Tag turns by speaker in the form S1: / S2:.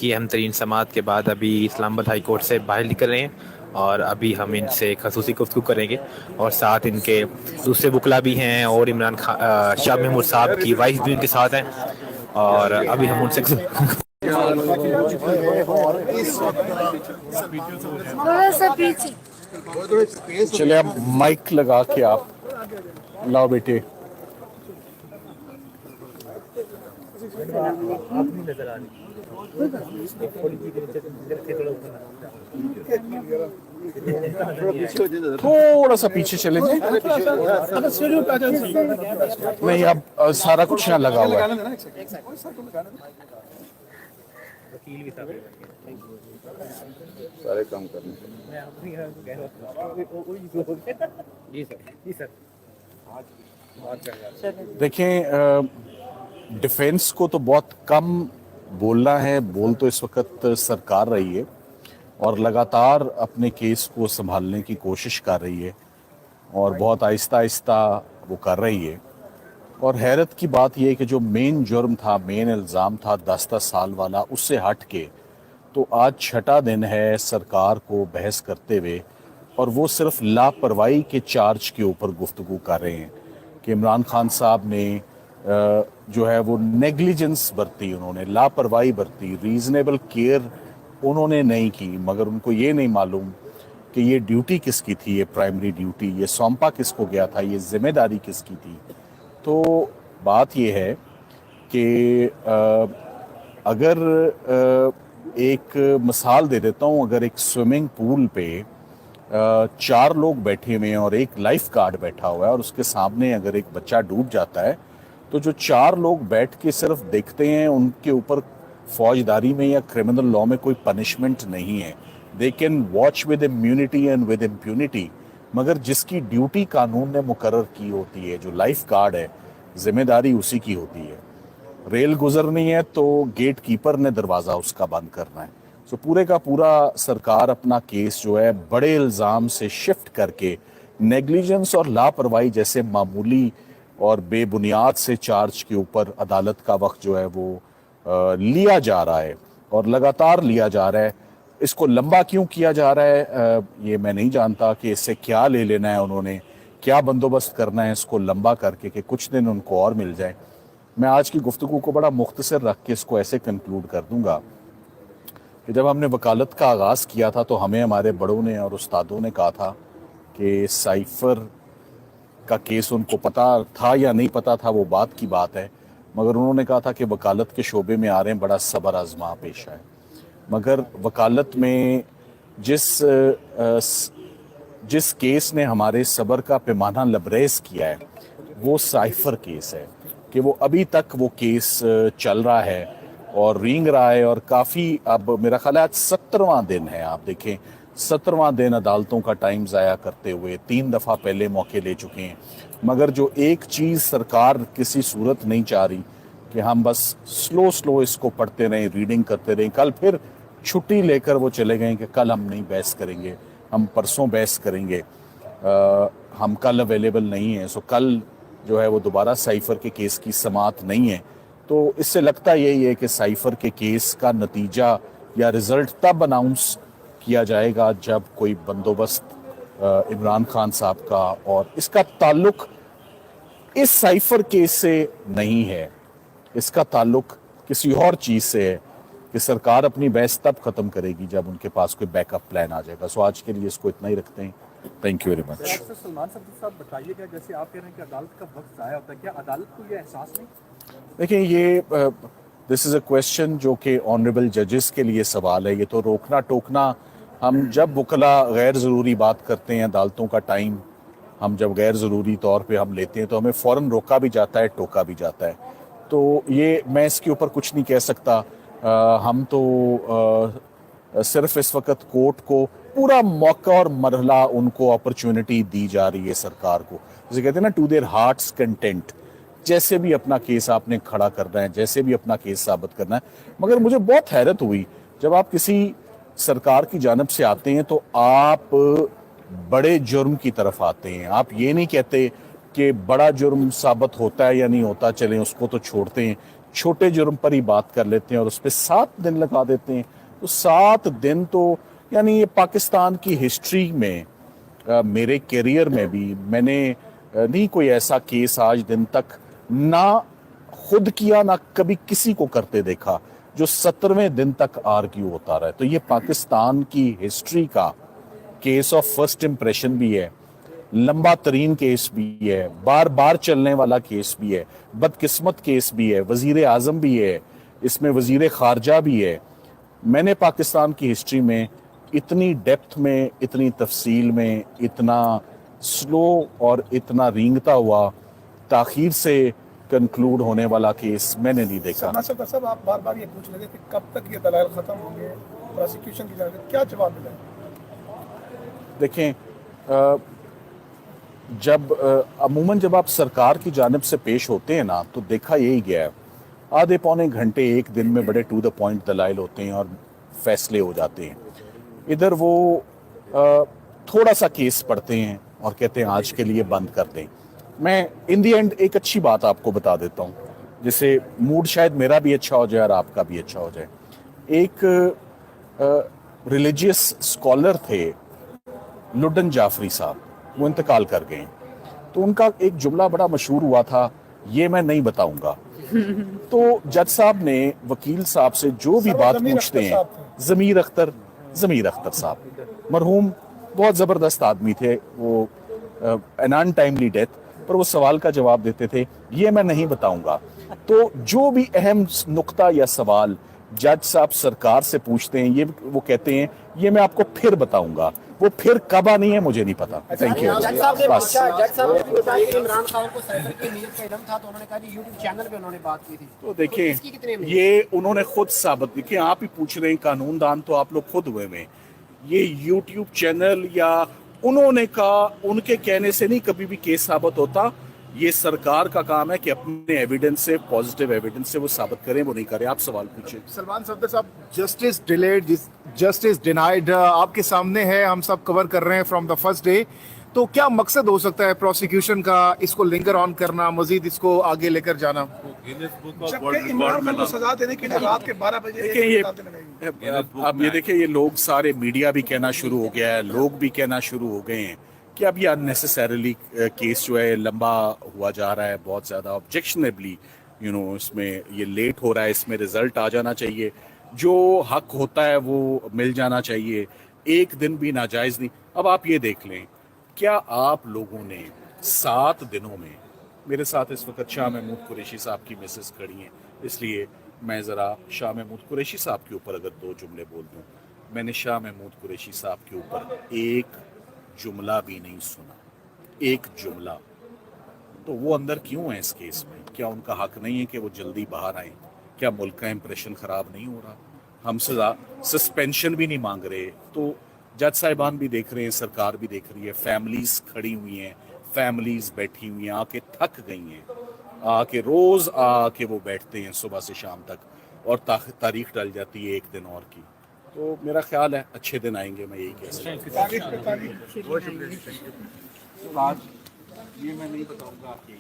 S1: की अहम तरीन समाअत के बाद अभी इस्लामाबाद हाई कोर्ट से बाहर निकल रहे हैं और अभी हम इनसे एक खसूसी गुफ्तगू करेंगे और साथ इनके दूसरे वकला भी हैं और इमरान खान शाह महमूद साहब की वाइफ भी उनके साथ हैं और अभी हम उनसे
S2: थोड़ा सा पीछे।
S3: चले अब माइक लगा के आप लाओ बेटे। थोड़ा सा पीछे चले जाए। नहीं, अब सारा कुछ यहाँ लगा हुआ है।
S4: सारे काम करने
S3: देखें, डिफेंस को तो बहुत कम बोलना है, बोल तो इस वक्त सरकार रही है और लगातार अपने केस को संभालने की कोशिश कर रही है और बहुत आहिस्ता आहिस्ता वो कर रही है। और हैरत की बात यह है कि जो मेन जुर्म था, मेन इल्ज़ाम था 10-10 साल वाला, उससे हट के तो आज छठा दिन है सरकार को बहस करते हुए और वो सिर्फ लापरवाही के चार्ज के ऊपर गुफ्तगू कर रहे हैं कि इमरान खान साहब ने जो है वो नेग्लिजेंस बरती, उन्होंने लापरवाही बरती, रीजनेबल केयर उन्होंने नहीं की। मगर उनको ये नहीं मालूम कि ये ड्यूटी किसकी थी, ये प्राइमरी ड्यूटी, ये सौंपा किसको गया था, ये जिम्मेदारी किसकी थी। तो बात ये है कि अगर एक मिसाल दे देता हूँ, अगर एक स्विमिंग पूल पे 4 लोग बैठे हुए हैं और एक लाइफ गार्ड बैठा हुआ है और उसके सामने अगर एक बच्चा डूब जाता है तो जो 4 लोग बैठ के सिर्फ देखते हैं, उनके ऊपर फौजदारी में या क्रिमिनल लॉ में कोई पनिशमेंट नहीं है। They can watch with immunity and with impunity. मगर जिसकी ड्यूटी कानून ने मुकर्रर की होती है, जो लाइफ गार्ड है, जिम्मेदारी उसी की होती है। रेल गुजरनी है तो गेट कीपर ने दरवाज़ा उसका बंद करना है। तो पूरे का पूरा सरकार अपना केस जो है बड़े इल्ज़ाम से शिफ्ट करके नेग्लिजेंस और लापरवाही जैसे मामूली और बेबुनियाद से चार्ज के ऊपर अदालत का वक्त जो है वो लिया जा रहा है और लगातार लिया जा रहा है। इसको लंबा क्यों किया जा रहा है ये मैं नहीं जानता कि इससे क्या ले लेना है, उन्होंने क्या बंदोबस्त करना है इसको लंबा करके कि कुछ दिन उनको और मिल जाए। मैं आज की गुफ्तगू को बड़ा मुख्तसर रख के इसको ऐसे कंक्लूड कर दूंगा कि जब हमने वकालत का आगाज़ किया था तो हमें हमारे बड़ों ने और उस्तादों ने कहा था कि साइफ़र का केस उनको पता था या नहीं पता था वो बात की बात है, मगर उन्होंने कहा था कि वकालत के शोबे में आ रहे हैं, बड़ा सब्र आज़मा पेशा है। मगर वकालत में जिस केस ने हमारे सब्र का पैमाना लबरेज किया है वो साइफ़र केस है कि वो अभी तक वो केस चल रहा है और रींग रहा है और काफ़ी, अब मेरा ख्याल है आज 17वां दिन है। आप देखें 17वां दिन अदालतों का टाइम ज़ाया करते हुए 3 दफ़ा पहले मौके ले चुके हैं। मगर जो एक चीज़ सरकार किसी सूरत नहीं चाह रही कि हम बस स्लो इसको पढ़ते रहें, रीडिंग करते रहें। कल फिर छुट्टी लेकर वो चले गए कि कल हम नहीं बहस करेंगे, हम परसों बहस करेंगे, हम कल अवेलेबल नहीं हैं। सो कल जो है वो दोबारा साइफ़र के केस की समाअत नहीं है। तो इससे लगता यही है कि साइफ़र के केस का नतीजा या रिज़ल्ट तब अनाउंस किया जाएगा जब कोई बंदोबस्त इमरान खान साहब का, और इसका ताल्लुक इस साइफ़र केस से नहीं है, इसका ताल्लुक किसी और चीज़ से है कि सरकार अपनी बहस तब ख़त्म करेगी जब उनके पास कोई बैकअप प्लान आ जाएगा। सो आज के लिए इसको इतना ही रखते हैं। Thank you very much.
S5: Salman साहब बताइएगा, जैसे आप कह रहे हैं कि अदालत का वक्त ज़ाया होता है, क्या अदालत को ये एहसास नहीं?
S3: देखिए, ये दिस इज़ अ क्वेश्चन जो कि ऑनरेबल जजेस के लिए सवाल है। ये तो रोकना टोकना, हम जब वकला गैर ज़रूरी बात करते हैं, अदालतों का टाइम हम जब गैर ज़रूरी तौर पे हम लेते हैं तो हमें फ़ौरन रोका भी जाता है, टोका भी जाता है। तो ये मैं इसके ऊपर कुछ नहीं कह सकता। हम तो सिर्फ इस वक्त कोर्ट को पूरा मौका और मरहला उनको अपॉर्चुनिटी दी जा रही है सरकार को, जैसे कहते हैं ना, टू देयर हार्ट्स कंटेंट। जैसे भी अपना केस आपने खड़ा करना है, जैसे भी अपना केस साबित करना है। मगर मुझे बहुत हैरत हुई जब आप किसी सरकार की जानिब से आते हैं तो आप बड़े जुर्म की तरफ आते हैं। आप ये नहीं कहते कि बड़ा जुर्म साबित होता है या नहीं होता, चलें उसको तो छोड़ते हैं, छोटे जुर्म पर ही बात कर लेते हैं और उस पर 7 दिन लगा देते हैं। तो 7 दिन तो यानी ये पाकिस्तान की हिस्ट्री में मेरे करियर में भी मैंने नहीं कोई ऐसा केस आज दिन तक ना खुद किया ना कभी किसी को करते देखा जो 17वें दिन तक आर्ग्यू होता रहा है। तो ये पाकिस्तान की हिस्ट्री का केस ऑफ फर्स्ट इम्प्रेशन भी है, लंबा तरीन केस भी है, बार बार चलने वाला केस भी है, बदकिस्मत केस भी है, वजीर आजम भी है, इसमें वजीर खारजा भी है। मैंने पाकिस्तान की हिस्ट्री में इतनी डेप्थ में, इतनी तफसील में, इतना स्लो और इतना रेंगता हुआ ताखीर से कंक्लूड होने वाला केस मैंने नहीं देखा।
S6: साहब आप बार बार ये पूछ रहे थे कि कब तक ये दलाइल खत्म होंगे, प्रोसिक्यूशन की जाने क्या जवाब मिला?
S3: देखें अमूमन जब आप सरकार की जानिब से पेश होते हैं ना तो देखा यही गया है, आधे पौने घंटे एक दिन में बड़े टू द पॉइंट दलाइल होते हैं और फैसले हो जाते हैं। इधर वो थोड़ा सा केस पढ़ते हैं और कहते हैं आज के लिए बंद कर दें। मैं इन दी एंड एक अच्छी बात आपको बता देता हूँ, जिससे मूड शायद मेरा भी अच्छा हो जाए और आपका भी अच्छा हो जाए। एक रिलीजियस स्कॉलर थे लुडन जाफरी साहब, वो इंतकाल कर गए। तो उनका एक जुमला बड़ा मशहूर हुआ था, ये मैं नहीं बताऊंगा। तो जज साहब ने वकील साहब से जो भी बात पूछते हैं, ज़मीर अख्तर साहब मरहूम बहुत ज़बरदस्त आदमी थे, वो एन अनटाइमली डेथ, पर वो सवाल का जवाब देते थे, ये मैं नहीं बताऊंगा। तो जो भी अहम नुक्ता या सवाल जज साहब सरकार से पूछते हैं, ये वो कहते हैं ये मैं आपको फिर बताऊंगा। वो फिर कब आनी है मुझे नहीं पता। Thank you.
S7: जज साहब ने पूछा, जज साहब ने बताया कि इमरान खान को साइबर की नीयत का इल्म था, तो उन्होंने कहा कि यूट्यूब चैनल पे उन्होंने बात की थी।
S3: तो देखें ये उन्होंने खुद साबित, देखिए आप ही पूछ रहे हैं, कानूनदान तो आप लोग खुद हुए में, ये यूट्यूब चैनल या उन्होंने कहा, उनके कहने से नहीं कभी भी केस साबित होता। ये सरकार का काम है कि अपने एविडेंस से, पॉजिटिव एविडेंस से वो साबित करें, वो नहीं करें। आप सवाल पूछें।
S6: सलमान सफदर साहब, जस्टिस डिलेड, जस्टिस डिनाइड आपके सामने है, हम सब कवर कर रहे हैं फ्रॉम द फर्स्ट डे। तो क्या मकसद हो सकता है प्रोसिक्यूशन का, इसको लिंगर ऑन करना, मजीद इसको आगे लेकर जाना? जबकि इमरान खान को सजा देने के लिए रात के 12 बजे
S3: अब ये देखिए, ये लोग सारे मीडिया भी कहना शुरू हो गया है, लोग भी कहना शुरू हो गए हैं कि अब ये अननेसेसरीली केस जो है लंबा हुआ जा रहा है, बहुत ज़्यादा ऑब्जेक्शनेबली इसमें ये लेट हो रहा है, इसमें रिजल्ट आ जाना चाहिए, जो हक होता है वो मिल जाना चाहिए, एक दिन भी नाजायज़ नहीं। अब आप ये देख लें, क्या आप लोगों ने 7 दिनों में, मेरे साथ इस वक्त शाह महमूद कुरैशी साहब की मिसेस खड़ी हैं, इसलिए मैं ज़रा शाह महमूद कुरैशी साहब के ऊपर अगर 2 जुमले बोल दूँ। मैंने शाह महमूद कुरैशी साहब के ऊपर एक जुमला भी नहीं सुना, एक जुमला। तो वो अंदर क्यों है इस केस में? क्या उनका हक नहीं है कि वो जल्दी बाहर आए? क्या मुल्क का इंप्रेशन ख़राब नहीं हो रहा? हम सस्पेंशन भी नहीं मांग रहे। तो जज साहिबान भी देख रहे हैं, सरकार भी देख रही है, फैमिलीज़ खड़ी हुई हैं, फैमिलीज़ बैठी हुई हैं, आके थक गई हैं, आके रोज़ आके वो बैठते हैं सुबह से शाम तक और तारीख डल जाती है एक दिन और की। तो मेरा ख्याल है अच्छे दिन आएंगे, मैं यही कह सकता हूँ। ये मैं नहीं बताऊंगा आप यही